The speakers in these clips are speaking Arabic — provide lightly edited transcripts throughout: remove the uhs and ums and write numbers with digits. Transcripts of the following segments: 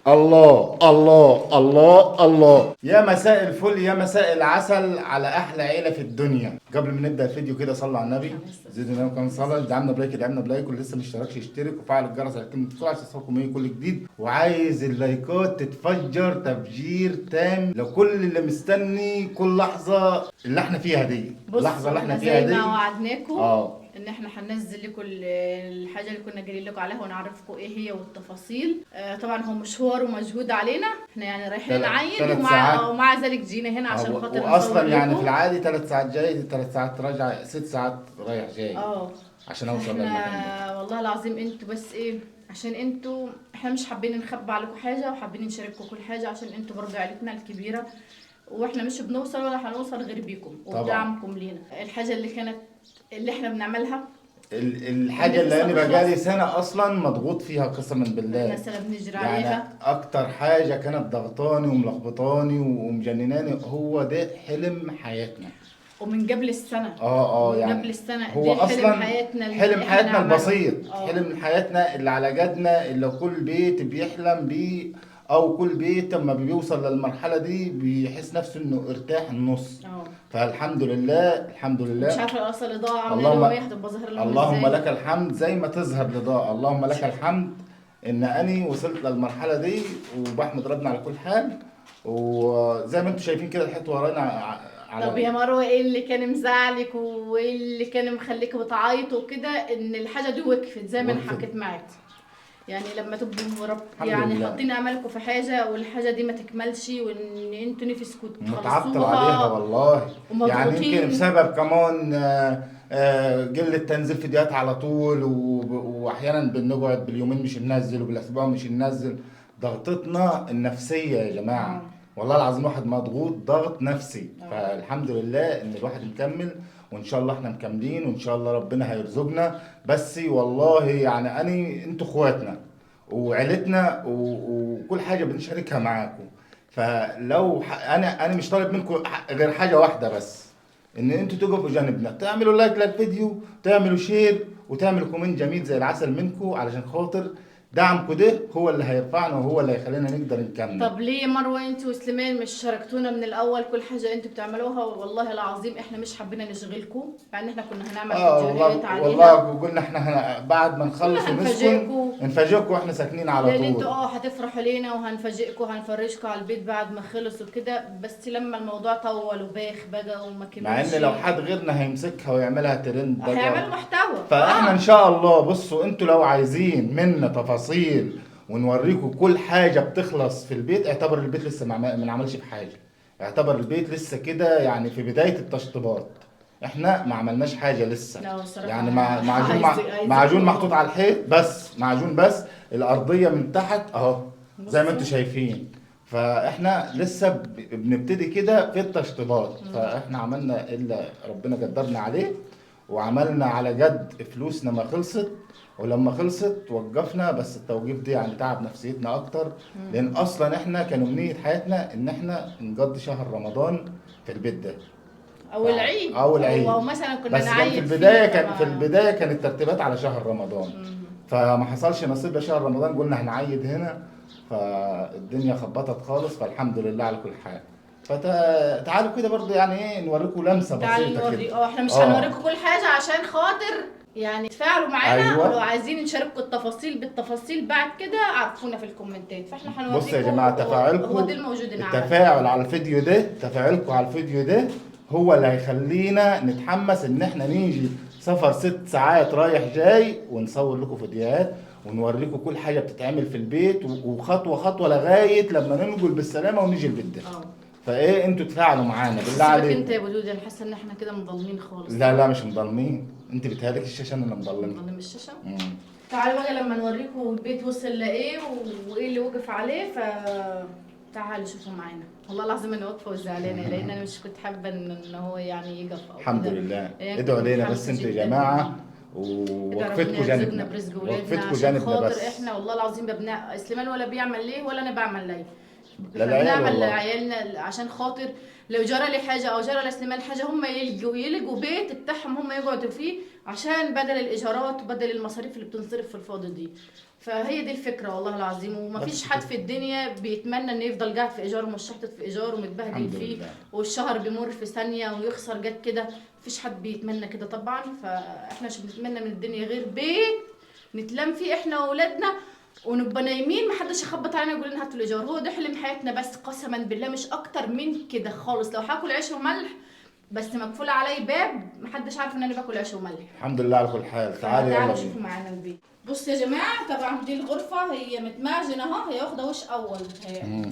الله الله الله الله، يا مساء الفل يا مساء العسل على احلى عيله في الدنيا. قبل ما نبدا الفيديو كده صلوا على النبي، زيدوا النبي كمان صلاه. دعمنا بلايك دعمنا بلايك، واللي لسه ما اشتركش يشترك وفعل الجرس على كلمه الكل عشان يوصلكم كل جديد. وعايز اللايكات تتفجر تفجير تام لكل اللي مستني كل لحظه اللي احنا فيها دي. اللحظه اللي احنا فيها دي زي ما وعدناكم اه ان احنا هننزل لكم الحاجه اللي كنا قايلين لكم عليها ونعرفكم ايه هي والتفاصيل. طبعا هو مشوار ومجهود علينا، احنا يعني رايحين نعيد تلات ساعات. ومع ذلك جينا هنا عشان خاطر واصلا نصور يعني لكم. في العادي 3 ساعات جاي 3 ساعات راجع 6 ساعات رايح جاي عشان اوصل للمكان ده. احنا والله العظيم انتوا بس ايه، عشان انتوا احنا مش حابين نخبي عليكم حاجه، وحابين نشارككم كل حاجه عشان انتوا برضه عيلتنا الكبيره، واحنا مش بنوصل ولا هنوصل غير بيكم وبدعمكم لينا. الحاجه اللي احنا بنعملها، الحاجه اللي انا بقالي سنه اصلا مضغوط فيها قسما بالله، مثلا بنجري يعني عليها. اكتر حاجه كانت ضغطاني وملخبطاني ومجنناني هو ده حلم حياتنا. ومن قبل السنه من يعني قبل السنه هو دي اصلا حلم حياتنا اللي حلم احنا حياتنا نعمله. البسيط، حلم حياتنا اللي على قدنا، اللي كل بيت بيحلم بيه، او كل بيت لما بيوصل للمرحله دي بيحس نفسه انه ارتاح النص. فالحمد لله الحمد لله. مش عارفه اصل الاضاءه عامله اللهم لهم ايه، هتبقى ظاهره لهم اللهم ازاي. لك الحمد زي ما تظهر الاضاءه، اللهم لك الحمد ان اني وصلت للمرحله دي، وبحمد ربنا على كل حال. وزي ما انتم شايفين كده الحيط ورانا طب يا مروه، ايه اللي كان مزعلك وايه اللي كان مخليك بتعيط وكده ان الحاجه دي وقفت زي ما انا حكيت معاك؟ يعني لما تبقوا يعني حاطين املكم في حاجه والحاجه دي ما تكملش، وان انتوا نفسكم متعطل عليها والله. يعني يمكن بسبب كمان قله تنزيل فيديوهات على طول، واحيانا بنقعد باليومين مش ننزل وبالاسبوع مش ننزل. ضغطتنا النفسيه يا جماعه والله العظيم واحد مضغوط ضغط نفسي. فالحمد لله ان الواحد مكمل، وان شاء الله احنا مكملين، وان شاء الله ربنا هيرزقنا. بس والله يعني انتوا اخواتنا وعيلتنا وكل حاجه بنشاركها معاكم. فلو انا مش طالب منكم غير حاجه واحده بس، ان انتوا تقفوا جنبنا، تعملوا لايك للفيديو، تعملوا شير، وتعملوا كومنت جميل زي العسل منكم، علشان خاطر دعمكم ده هو اللي هيرفعنا وهو اللي هيخلينا نقدر نكمل. طب ليه مروه انت وسليمان مش شاركتونا من الاول كل حاجه انتوا بتعملوها؟ والله العظيم احنا مش حابين نشغلكم، مع ان احنا كنا هنعمل فيديوهات عليها. والله قلنا احنا بعد ما نخلص ونسكن نفاجئكم واحنا ساكنين على طول، لان انتوا هتفرحوا لينا وهنفاجئكم وهنفرجكم على البيت بعد ما خلص وكده. بس لما الموضوع طول وباخ بقى وما كملش، مع ان لو حد غيرنا هيمسكها ويعملها ترند هيعمل محتوى. فاحنا ان شاء الله بصوا، انتوا لو عايزين منا تفاصيل ونوريكم كل حاجه بتخلص في البيت، اعتبر البيت لسه ما نعملش في حاجه، اعتبر البيت لسه كده يعني في بدايه التشطيبات. احنا ما عملناش حاجه لسه، يعني معجون محطوط على الحيط بس، معجون بس. الارضيه من تحت اهو زي ما انتم شايفين. فاحنا لسه بنبتدي كده في التشطيبات. فاحنا عملنا الا ربنا قدرنا عليه، وعملنا على قد فلوسنا ما خلصت، ولما خلصت وقفنا. بس التوقيف دي يعني تعب نفسيتنا اكتر، لان اصلا احنا كان امنيه حياتنا ان احنا نقضي شهر رمضان في البيت ده او العيد او مثلا كنا بس نعيد كان في البدايه كانت الترتيبات على شهر رمضان. فما حصلش نصيب لشهر رمضان، قلنا هنعيد هنا، فالدنيا خبطت خالص. فالحمد لله على كل حال. فتعالوا كده برضه يعني ايه نوريكم لمسه بسيطه كده. احنا مش هنوريكم كل حاجه عشان خاطر يعني تفاعلوا معانا. ولو عايزين نشارككم التفاصيل بالتفاصيل بعد كده عرفونا في الكومنتات، فاحنا هنوريكم. بصوا يا جماعه تفاعلكم، هو ده الموجود التفاعل على الفيديو ده، تفاعلكم على الفيديو ده هو اللي هيخلينا نتحمس ان احنا نيجي سفر 6 ساعات رايح جاي ونصور لكم فيديوهات ونوريكم كل حاجه بتتعمل في البيت، وخطوه خطوه لغايه لما ننقل بالسلامه ونيجي البيت ده. فايه انتوا تفاعلوا معانا بالله عليكم. انت يا بدود انا حاسه ان احنا كده مضلمين خالص. لا مش مضلمين، انت بتهالك الشاشه انا مضلمه. مضلم الشاشه. تعالوا بقى لما نوريكم البيت وصل لايه وايه اللي وقف عليه. تعالوا شوفوا معانا. والله العظيم انا واقفه وزعلانه لان انا مش كنت حابه ان هو يعني يقف او الحمد لله. ادعوا علينا بس انتوا يا جماعه، ووقفتكم جانبنا، وقفتكم جانبنا بس. احنا والله العظيم سليمان ولا بيعمل ليه ولا انا بعمل ليه. احنا بنعمل لعيالنا عشان خاطر لو جرى لي حاجه او جرى لسليمان حاجه هم يلقوا بيت بتاعهم هم يقعدوا فيه، عشان بدل الايجارات وبدل المصاريف اللي بتنصرف في الفاضي دي. فهي دي الفكره والله العظيم. ومفيش حد في الدنيا بيتمنى انه يفضل قاعد في ايجار ومشحطط في ايجار ومتبهدل فيه والشهر بيمر في ثانيه ويخسر جت كده. مفيش حد بيتمنى كده طبعا. فاحنا مش بنتمنى من الدنيا غير بيت نتلم فيه احنا واولادنا ونبقى نايمين محدش يخبط علينا يقول لنا هاتوا الايجار. هو ده حلم حياتنا بس قسما بالله، مش اكتر من كده خالص. لو هاكل عيش وملح بس مقفول علي باب محدش عارف ان انا باكل عيش وملح. الحمد لله على كل حال. تعالوا شوفوا معانا البيت. بصوا يا جماعه، طبعا دي الغرفه هي متمعجنه اهو، هي واخده وش اول هي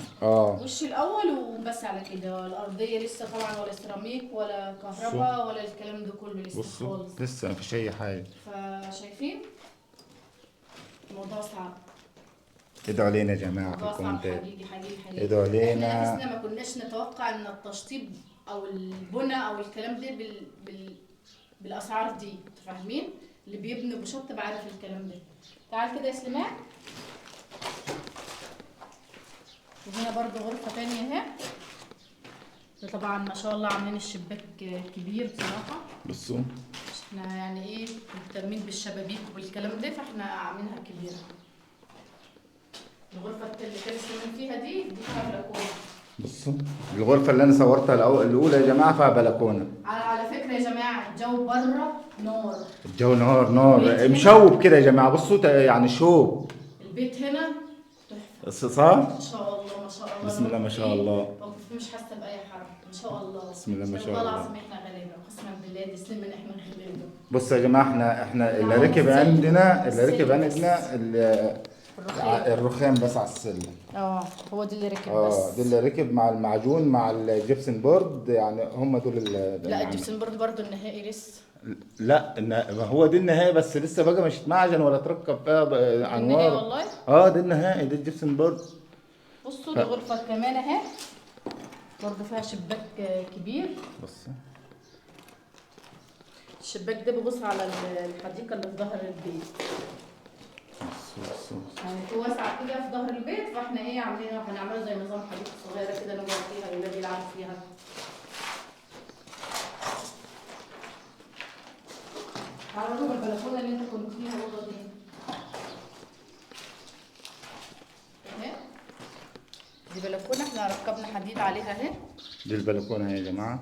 وش الاول وبس على كده. الارضيه لسه طبعا ولا سيراميك ولا كهرباء ولا الكلام ده كله لسه خالص. لسه مفيش اي حاجه. فشايفين الموضوع صعب. ادعوا لينا يا جماعه في الكومنتات. حقيقي ادعوا لينا. احنا ما كناش نتوقع ان التشطيب او البنى او الكلام ده بالاسعار دي. فاهمين؟ اللي بيبني بشطب عارف الكلام ده. تعال كده يا سليمان. وهنا برضو غرفه تانية اهي. طبعا ما شاء الله عاملين الشباك كبير بصراحه. بصوا احنا يعني ايه مهتمين بالشبابيك والكلام ده، فاحنا عاملينها كبيره. الغرفه اللي كان سليمان فيها دي فيها بلكونه. بصوا الغرفه اللي انا صورتها الاولى يا جماعه فيها بلكونه. على فكره يا جماعه الجو بره نار. الجو نار مشوب كده يا جماعه. بصوا يعني شوب. البيت هنا تحفه صح؟ ما شاء الله ما شاء الله. بسم الله ما شاء الله. مش حاسه باي حرج ما شاء الله. بسم الله ما شاء الله. والله العظيم احنا غلابه قسما بالله. دي سلم احنا غلابه. بصوا يا جماعه احنا اللي ركب عندنا الرخام بس على السلم. هو دي اللي ركب بس. دي اللي ركب مع المعجون مع الجبسن بورد. يعني هم دول لا الجبسن بورد برضو النهائي لسه. لا ما هو دي النهائي بس لسه بقى مش اتمعجن ولا تركب فيها انوار. والله دي النهائي. دي الجبسن بورد. بصوا دي غرفه كمان اهي برضو فيها شباك كبير. بص الشباك ده بيبص على الحديقه اللي في ظهر البيت. يعني في واسعه كده في ظهر البيت. فاحنا ايه عاملينها هنعملها زي نظام حديقه صغيره كده نقعد فيها الاولاد يلعبوا فيها. تعالوا نروح البلكونه اللي انت كنت فيها الاوضه دي. دي بلكونه احنا ركبنا حديد عليها اهي. دي البلكونه اهي يا جماعه.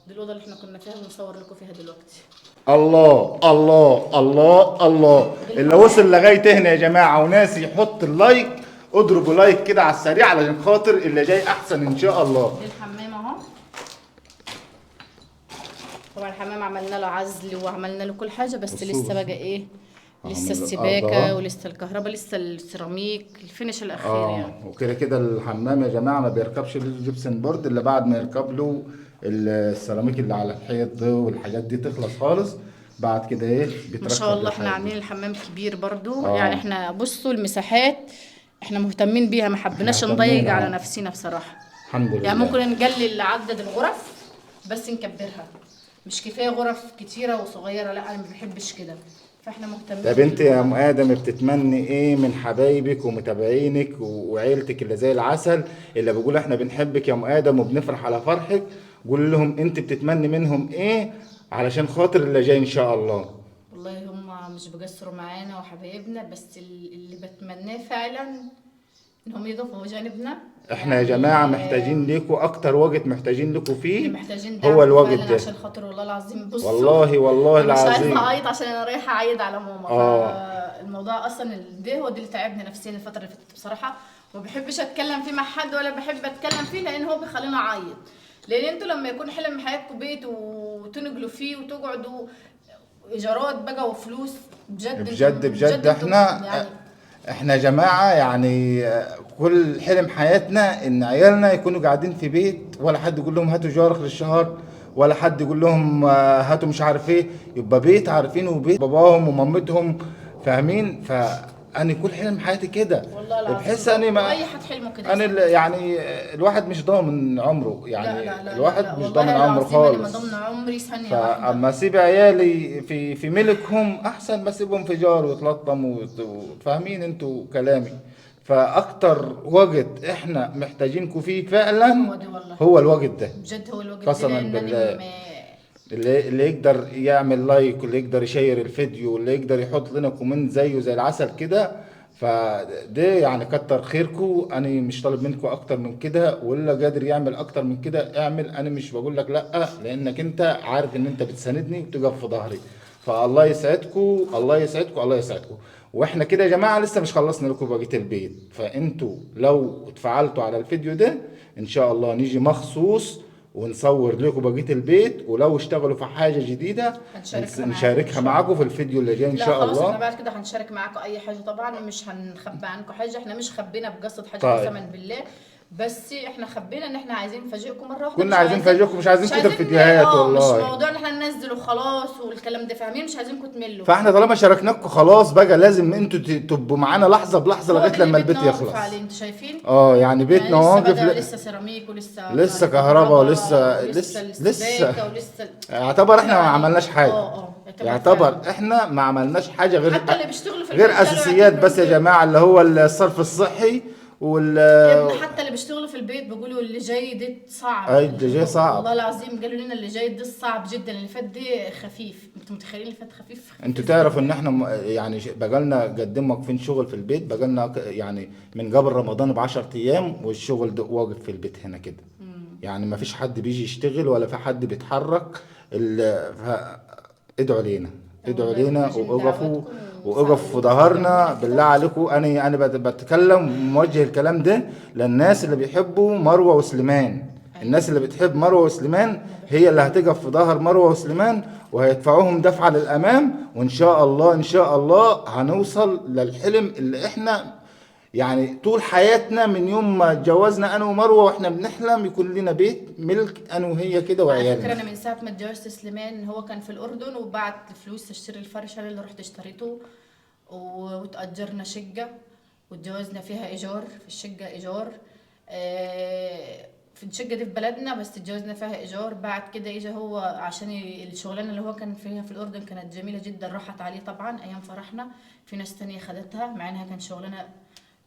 دي الاوضه اللي احنا كنا فيها بنصور لكم فيها دلوقتي. الله الله الله الله. اللي وصل لغايه هنا يا جماعه وناس يحط اللايك، اضربوا لايك كده على السريع علشان خاطر اللي جاي احسن ان شاء الله. دي الحمام اهو. طبعا الحمام عملنا له عزل وعملنا له كل حاجه بس لسه بقى ايه لسه السباكه ولسه الكهرباء لسه السيراميك الفينش الاخير يعني. وكده كده الحمام يا جماعه ما بيركبش الجبسن بورد الا بعد ما يركب له السيراميك اللي على الحيط ده والحاجات دي تخلص خالص. بعد كده ايه بيتركب. ما شاء الله احنا عاملين الحمام كبير برضو. يعني احنا بصوا المساحات احنا مهتمين بيها، ما حبيناش نضيق على نفسنا بصراحه. الحمد لله. يعني ممكن نقلل عدد الغرف بس نكبرها. مش كفايه غرف كتيره وصغيره، لا انا ما بحبش كده. فاحنا مهتمين. طب انت يا ام ادم بتتمني ايه من حبايبك ومتابعينك وعيلتك اللي زي العسل اللي بيقولوا احنا بنحبك يا ام ادم وبنفرح على فرحك؟ قول لهم انت بتتمني منهم ايه علشان خاطر اللي جاي ان شاء الله. والله هم مش بيقصروا معانا وحبايبنا، بس اللي بتمناه فعلا انهم يقفوا جانبنا. احنا يا جماعه محتاجين ليكوا اكتر وقت محتاجين لكم فيه. محتاجين هو الوقت ده عشان خاطر والله العظيم. بصوا والله العظيم مش عايزه اعيط عشان انا رايحه اعيد على ماما. الموضوع اصلا ده هو اللي تعبنا نفسيا الفتره اللي فاتت بصراحه. ما بحبش اتكلم فيه مع حد ولا بحب اتكلم فيه لان هو بيخليني اعيط. لان انتوا لما يكون حلم حياتكم بيت وتنقلوا فيه وتقعدوا ايجارات بقى وفلوس بجد احنا يا جماعه يعني كل حلم حياتنا ان عيالنا يكونوا قاعدين في بيت ولا حد يقول لهم هاتوا ايجار اخر الشهر ولا حد يقول لهم هاتوا مش عارف ايه. يبقى بيت عارفينه وبيت باباهم ومامتهم فاهمين. انا كل حلم حياتي كده والله العظيم. بحس اني ما اي حد حلمه كده. انا يعني الواحد مش ضامن عمره يعني. لا الواحد مش ضامن عمره خالص. انا ضامن عمري ثانيه واحده. فاما اسيب عيالي في ملكهم احسن ما اسيبهم في جار ويتلطموا فاهمين انتوا كلامي. فاكتر وقت احنا محتاجينكم فيه فعلا هو ده والله. هو الوقت ده بجد هو الوقت قسما بالله. اللي يقدر يعمل لايك، واللي يقدر يشير الفيديو، واللي يقدر يحط لنا كومنت زيه زي العسل كده، فده يعني كتر خيركم. انا مش طالب منكم اكتر من كده، واللي قادر يعمل اكتر من كده اعمل. انا مش بقول لك لا، لانك انت عارف ان انت بتساندني وتقف في ظهري. فالله يسعدكم، الله يسعدكم، الله يسعدكم. واحنا كده يا جماعه لسه مش خلصنا لكم بقيه البيت، فانتوا لو اتفعلتوا على الفيديو ده ان شاء الله نيجي مخصوص ونصور لكم بقيه البيت. ولو اشتغلوا في حاجه جديده نشاركها معاكم في الفيديو اللي جاي ان شاء خلاص الله. احنا بعد كده هنشارك معاكم اي حاجه طبعا، مش هنخبي عنكم حاجه، احنا مش خبينا بقصد حاجه طيب. قسما بالله، بس احنا خبينا ان احنا عايزين نفاجئكم مره واحده. كنا عايزين نفاجئكم، مش عايزين كده فيديوهات والله. مش موضوع ان احنا ننزل وخلاص والكلام ده، فاهمين؟ مش عايزينكم تملوا. فاحنا طالما شاركناكم خلاص بقى لازم انتوا تبقوا معانا لحظه بلحظه لغايه لما البيت يخلص. انتوا شايفين؟ يعني بيتنا واقف، لسه سيراميك ولسه كهرباء ولسه يعتبر احنا ما عملناش حاجه. يعتبر احنا ما عملناش حاجه غير حتى اللي بيشتغلوا في غير اساسيات بس يا جماعه، اللي هو الصرف الصحي حتى اللي بيشتغلوا في البيت بيقولوا اللي جاي ده صعب. اللي جاي صعب والله العظيم، قالوا لنا اللي جاي ده صعب جدا، اللي فات ده خفيف. انتوا متخيلين اللي فات خفيف؟ انتوا تعرفوا ان احنا يعني بقالنا قدام واقفين شغل في البيت، بقالنا يعني من قبل رمضان ب10 ايام والشغل ده واقف في البيت هنا كده. يعني ما فيش حد بيجي يشتغل ولا في حد بيتحرك. ادعوا لينا، ادعوا لينا وقفوا في ظهرنا بالله عليكم. انا بتكلم موجه الكلام ده للناس اللي بيحبوا مروه وسليمان. الناس اللي بتحب مروه وسليمان هي اللي هتقف في ظهر مروه وسليمان، وهيدفعوهم دفعه للامام. وان شاء الله ان شاء الله هنوصل للحلم اللي احنا يعني طول حياتنا من يوم ما اتجوزنا انا ومروه واحنا بنحلم يكون لنا بيت ملك انا وهي كده وعيالنا. على فكره انا من ساعه ما اتجوزت سليمان هو كان في الاردن وبعت فلوس اشتري الفرشه اللي رحت اشتريته، وتأجرنا شقه واتجوزنا فيها ايجار، في الشقه ايجار. في الشقه دي في بلدنا بس اتجوزنا فيها ايجار. بعد كده اجى هو عشان الشغلانه اللي هو كان فيها في الاردن كانت جميله جدا، راحت عليه طبعا ايام فرحنا. في ناس تانية خدتها مع انها كانت شغلانه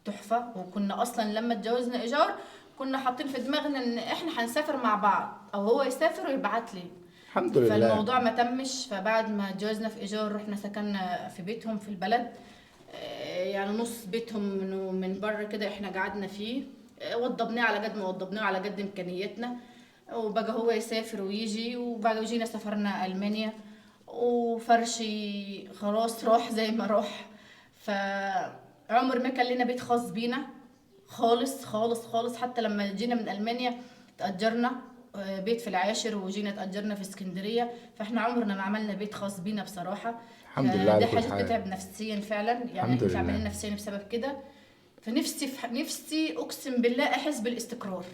تحفه. وكنا اصلا لما اتجوزنا ايجار كنا حاطين في دماغنا ان احنا هنسافر مع بعض او هو يسافر ويبعت لي. الحمد لله. فالموضوع ما تمش. فبعد ما اتجوزنا في ايجار رحنا سكننا في بيتهم في البلد، يعني نص بيتهم من بره كده احنا قعدنا فيه. وضبناه على قد ما وضبناه على قد امكانياتنا. وبقى هو يسافر ويجي، وبقى جينا سافرنا المانيا وفرشي خلاص راح زي ما راح. عمر ما كان لنا بيت خاص بينا خالص خالص خالص. حتى لما جينا من المانيا تأجرنا بيت في العاشر وجينا تأجرنا في اسكندريه. فاحنا عمرنا ما عملنا بيت خاص بينا بصراحه. الحمد لله. ده حاجه بتتعب نفسيا فعلا، يعني احنا تعبانين نفسيا بسبب كده. فنفسي اقسم بالله احس بالاستقرار.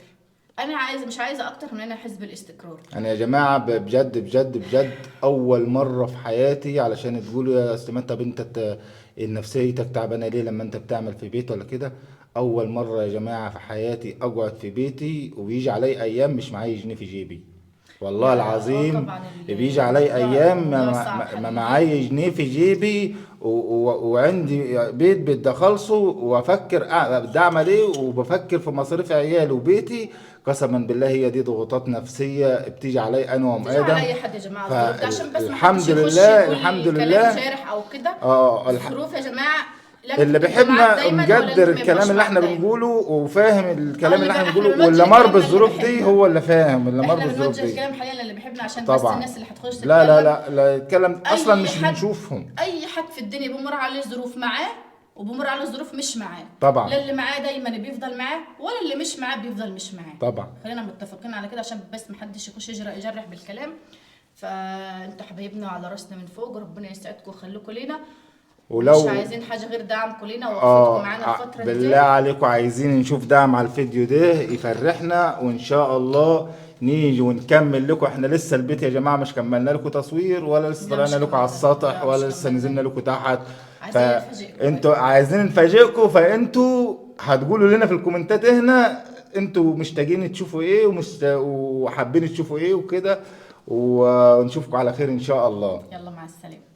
انا مش عايزه اكتر من انا احس بالاستقرار. انا يا جماعه بجد بجد بجد اول مره في حياتي علشان تقولوا يا سليمان طب انت نفسيتك تعبانه ليه لما انت بتعمل في بيت ولا كده. اول مره يا جماعه في حياتي اقعد في بيتي وبيجي علي ايام مش معايا جنيه في جيبي. والله العظيم بيجي علي ايام ما معايا جنيه في جيبي وعندي بيت بدي اخلصه وافكر بدي اعمل ايه وبفكر في مصاريف عيالي وبيتي. قسما بالله هي دي ضغوطات نفسيه بتيجي علي انا وام ادم. على اي حد يا جماعه عشان بس الحمد لله الحمد لله جارح او كده. الظروف يا جماعه اللي بيحبنا مقدر الكلام اللي احنا بنقوله وفاهم الكلام اللي احنا بنقوله، واللي مر بالظروف دي هو اللي فاهم اللي مر بالظروف دي. احنا الكلام حاليا اللي بيحبنا عشان طبعا. بس الناس اللي هتخش تتكلم. لا الكلام اصلا مش بنشوفهم. اي حد في الدنيا بيمر عليه ظروف معاه وبمر على ظروف مش معاه طبعا. لا اللي معاه دايما بيفضل معاه ولا اللي مش معاه بيفضل مش معاه. طبعا. خلينا متفقين على كده عشان بس محدش يخش يجرح بالكلام. فانتوا حبايبنا على راسنا من فوق، وربنا يسعدكم ويخليكم لينا. ولو مش عايزين حاجه غير دعمكم لينا ووقفتكم معانا الفتره دي. بالله عليكم عايزين نشوف دعم على الفيديو ده يفرحنا، وان شاء الله نيجي ونكمل لكم. احنا لسه البيت يا جماعه مش كملنا لكم تصوير ولا لسه طلعنا لكم على السطح ولا لسه نزلنا لكم تحت. فانتوا عايزين نفاجئكم، فانتوا هتقولوا لنا في الكومنتات هنا انتوا مشتاقين تشوفوا ايه وحابين تشوفوا ايه وكده. ونشوفكم على خير ان شاء الله. يلا مع السلامه.